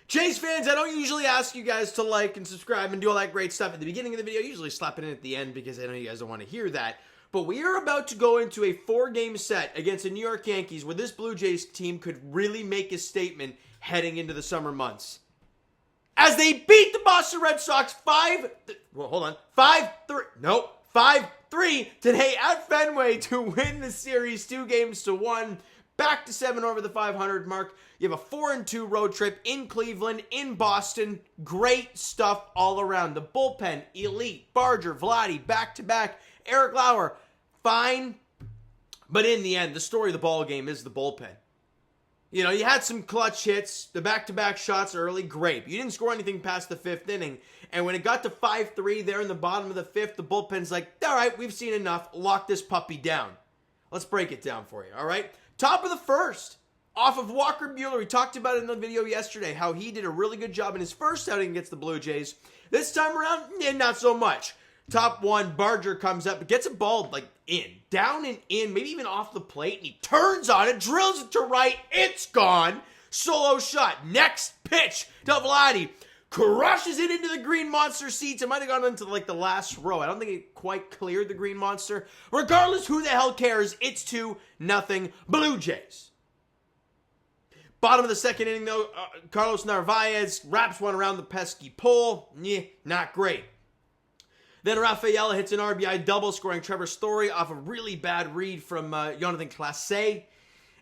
Jays fans, I don't usually ask you guys to like and subscribe and do all that great stuff at the beginning of the video. I usually slap it in at the end because I know you guys don't want to hear that. But we are about to go into a 4-game set against the New York Yankees where this Blue Jays team could really make a statement heading into the summer months. As they beat the Boston Red Sox 5-3 today at Fenway to win the series 2-1. Back to 7 over the 500 mark. You have a 4-2 road trip in Cleveland, in Boston. Great stuff all around. The bullpen, elite. Barger, Vladdy, back-to-back. Eric Lauer, fine. But in the end, the story of the ball game is the bullpen. You know, you had some clutch hits. The back-to-back shots early, great. But you didn't score anything past the 5th inning. And when it got to 5-3 there in the bottom of the 5th, the bullpen's like, all right, we've seen enough. Lock this puppy down. Let's break it down for you, all right? Top of the first, off of Walker Buehler. We talked about it in the video yesterday, how he did a really good job in his first outing against the Blue Jays. This time around, not so much. Top one, Barger comes up, gets a ball like in, down and in, maybe even off the plate, and he turns on it, drills it to right, it's gone. Solo shot, next pitch to Vladdy. Crushes it into the green monster seats. It might have gone into like the last row. I don't think it quite cleared the green monster. Regardless, who the hell cares? It's 2-0 Blue Jays. Bottom of the second inning though, Carlos Narvaez wraps one around the pesky pole. Not great. Then Rafaela hits an RBI double, scoring Trevor Story off a really bad read from Jonathan Clase.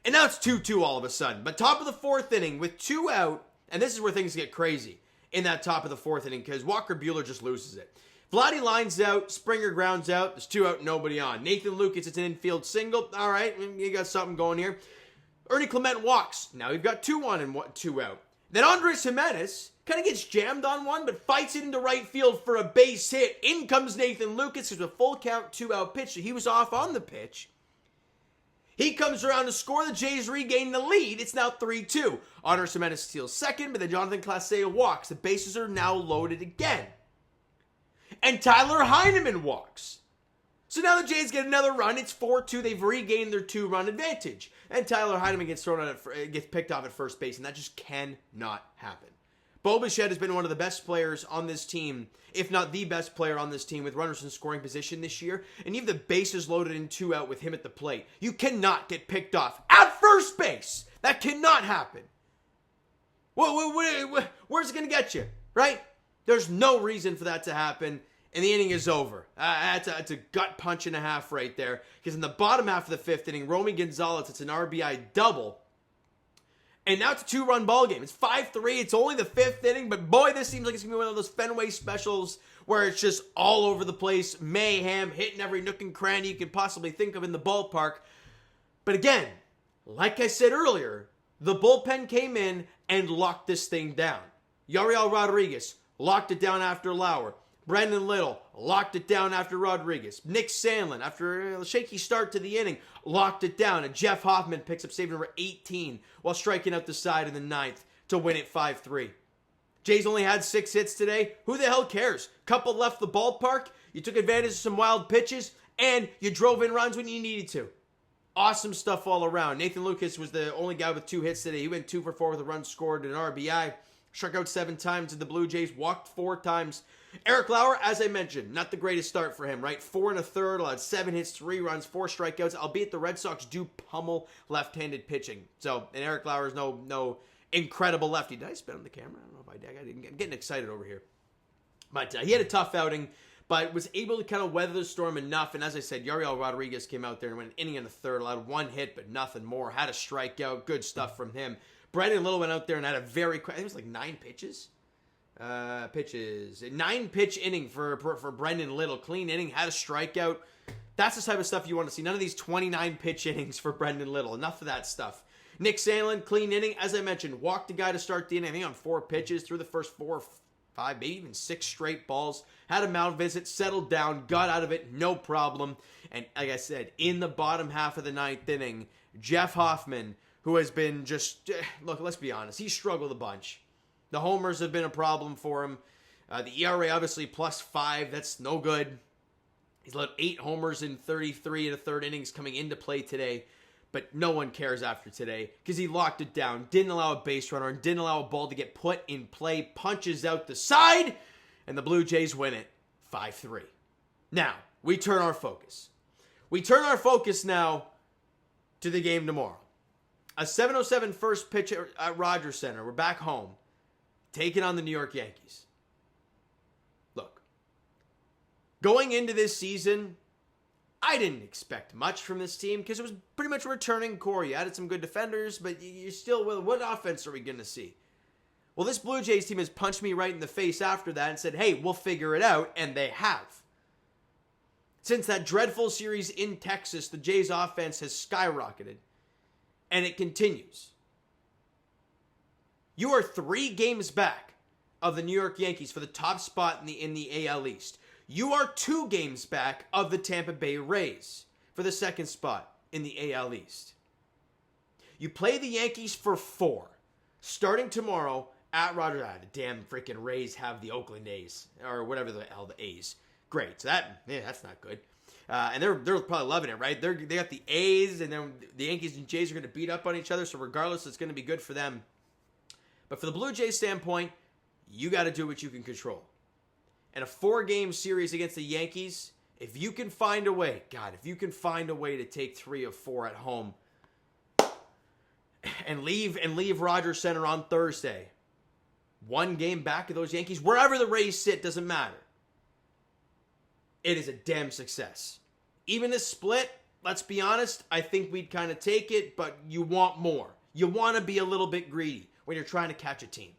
And now it's 2-2 all of a sudden. But top of the 4th inning with 2 out, and this is where things get crazy. In that top of the 4th inning, because Walker Buehler just loses it. Vladdy lines out, Springer grounds out, there's 2 out, nobody on. Nathan Lucas, it's an infield single. All right, you got something going here. Ernie Clement walks. Now we've got 2 on and 2 out. Then Andres Jimenez kind of gets jammed on one, but fights it into right field for a base hit. In comes Nathan Lucas. It's a full count, 2 out pitch. So he was off on the pitch. He comes around to score. The Jays regain the lead. It's now 3-2. Andres Jimenez steals second, but then Jonathan Clase walks. The bases are now loaded again. And Tyler Heineman walks. So now the Jays get another run. It's 4-2. They've regained their 2-run advantage. And Tyler Heineman gets picked off at first base, and that just cannot happen. Bo Bichette has been one of the best players on this team, if not the best player on this team, with runners in scoring position this year. And even the bases loaded in 2 out with him at the plate. You cannot get picked off at first base. That cannot happen. Where's it going to get you, right? There's no reason for that to happen. And the inning is over. That's a gut punch and a half right there. Because in the bottom half of the 5th inning, Romy Gonzalez, it's an RBI double. And now it's a 2-run ball game. It's 5-3. It's only the 5th inning. But boy, this seems like it's going to be one of those Fenway specials where it's just all over the place. Mayhem, hitting every nook and cranny you can possibly think of in the ballpark. But again, like I said earlier, the bullpen came in and locked this thing down. Yariel Rodriguez locked it down after Lauer. Brendan Little locked it down after Rodriguez. Nick Sandlin, after a shaky start to the inning, locked it down. And Jeff Hoffman picks up save number 18 while striking out the side in the 9th to win it 5-3. Jays only had 6 hits today. Who the hell cares? Couple left the ballpark. You took advantage of some wild pitches, and you drove in runs when you needed to. Awesome stuff all around. Nathan Lucas was the only guy with 2 hits today. He went 2 for 4 with a run scored and an RBI. Struck out 7 times to the Blue Jays. Walked 4 times. Eric Lauer, as I mentioned, not the greatest start for him, right? 4 1/3, allowed 7 hits, 3 runs, 4 strikeouts, albeit the Red Sox do pummel left-handed pitching. So, and Eric Lauer is no incredible lefty. Did I spit on the camera? I don't know if I did. I'm getting excited over here. But he had a tough outing, but was able to kind of weather the storm enough. And as I said, Yariel Rodriguez came out there and went an inning in the 3rd, allowed 1 hit, but nothing more. Had a strikeout. Good stuff from him. Brendan Little went out there and had a very quick, I think it was like 9 pitches. 9-pitch inning for Brendan Little. Clean inning, had a strikeout. That's the type of stuff you want to see. None of these 29-pitch innings for Brendan Little. Enough of that stuff. Nick Sandlin, clean inning. As I mentioned, walked the guy to start the inning, I think on 4 pitches, through the first 4, 5, maybe even 6 straight balls. Had a mound visit, settled down, got out of it, no problem. And like I said, in the bottom half of the 9th inning, Jeff Hoffman, who has been just, look, let's be honest, he's struggled a bunch. The homers have been a problem for him. The ERA obviously +5. That's no good. He's allowed 8 homers in 33 1/3 innings coming into play today. But no one cares after today because he locked it down, didn't allow a base runner, and didn't allow a ball to get put in play, punches out the side, and the Blue Jays win it 5-3. Now, we turn our focus. We turn our focus now to the game tomorrow. A 7:07 first pitch at Rogers Center. We're back home, taking on the New York Yankees. Look, going into this season, I didn't expect much from this team because it was pretty much a returning core. You added some good defenders, but you're still, what offense are we going to see? Well, this Blue Jays team has punched me right in the face after that and said, hey, we'll figure it out, and they have. Since that dreadful series in Texas, the Jays offense has skyrocketed, and it continues. You are 3 games back of the New York Yankees for the top spot in the AL East. You are 2 games back of the Tampa Bay Rays for the second spot in the AL East. You play the Yankees for 4, starting tomorrow at Rogers. The damn freaking Rays have the Oakland A's, or whatever the hell, the A's. Great. So that's not good. And they're probably loving it, right? They got the A's, and then the Yankees and Jays are going to beat up on each other. So regardless, it's going to be good for them. But for the Blue Jays standpoint, you got to do what you can control. And a 4-game series against the Yankees, if you can find a way, if you can find a way to take 3 of 4 at home and leave Rogers Center on Thursday, 1 game back of those Yankees, wherever the Rays sit, doesn't matter. It is a damn success. Even this split, let's be honest, I think we'd kind of take it, but you want more. You want to be a little bit greedy when you're trying to catch a team.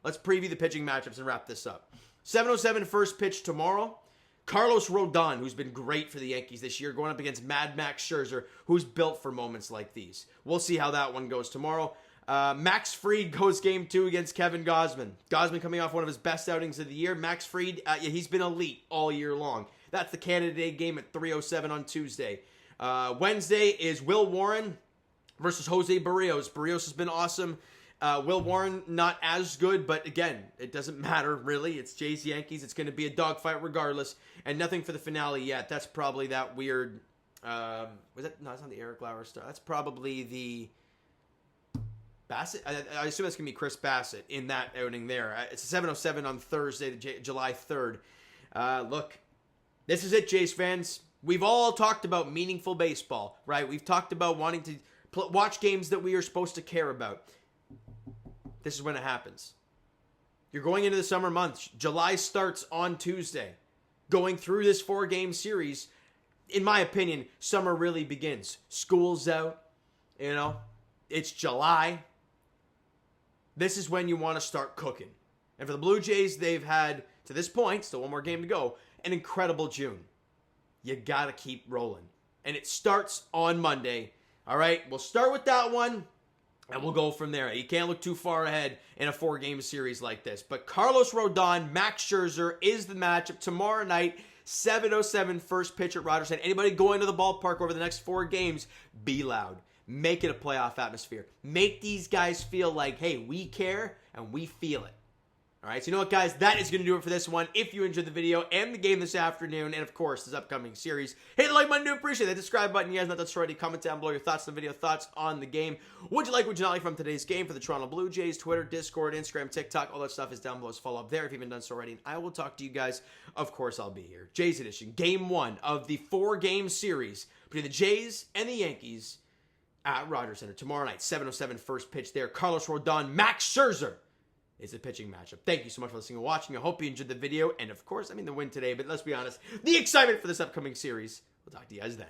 Let's preview the pitching matchups and wrap this up. 7:07 first pitch tomorrow. Carlos Rodon, who's been great for the Yankees this year, going up against Mad Max Scherzer, who's built for moments like these. We'll see how that one goes tomorrow. Max Fried goes game 2 against Kevin Gausman. Gausman coming off one of his best outings of the year. Max Fried, he's been elite all year long. That's the Canada Day game at 3:07 on Tuesday. Wednesday is Will Warren versus Jose Barrios. Barrios has been awesome. Will Warren, not as good, but again, it doesn't matter, really. It's Jays Yankees. It's going to be a dogfight regardless, and nothing for the finale yet. That's probably that weird... was that? No, it's not the Eric Lauer stuff. That's probably the... Bassett? I assume that's going to be Chris Bassett in that outing there. It's 7:07 on Thursday, July 3rd. Look, this is it, Jays fans. We've all talked about meaningful baseball, right? We've talked about wanting to watch games that we are supposed to care about. This is when it happens. You're going into the summer months. July starts on Tuesday. Going through this 4-game series, in my opinion, summer really begins. School's out. It's July. This is when you want to start cooking. And for the Blue Jays, they've had, to this point, still 1 more game to go, an incredible June. You got to keep rolling. And it starts on Monday. All right, we'll start with that one. And we'll go from there. You can't look too far ahead in a 4-game series like this. But Carlos Rodon, Max Scherzer is the matchup tomorrow night, 7:07 first pitch at Rogers Center. Anybody going to the ballpark over the next 4 games, be loud. Make it a playoff atmosphere. Make these guys feel like, hey, we care and we feel it. All right, so you know what, guys? That is going to do it for this one. If you enjoyed the video and the game this afternoon, and, of course, this upcoming series, hit the like button to appreciate that. Subscribe button. You guys know that's already. Comment down below your thoughts on the video, thoughts on the game. Would you like, would you not like from today's game for the Toronto Blue Jays? Twitter, Discord, Instagram, TikTok, all that stuff is down below. So follow up there if you haven't done so already. And I will talk to you guys. Of course, I'll be here. Jays Edition, Game 1 of the 4-game series between the Jays and the Yankees at Rogers Center. Tomorrow night, 7:07 first pitch there. Carlos Rodon, Max Scherzer is the pitching matchup. Thank you so much for listening and watching. I hope you enjoyed the video. And of course, the win today. But let's be honest, the excitement for this upcoming series. We'll talk to you guys then.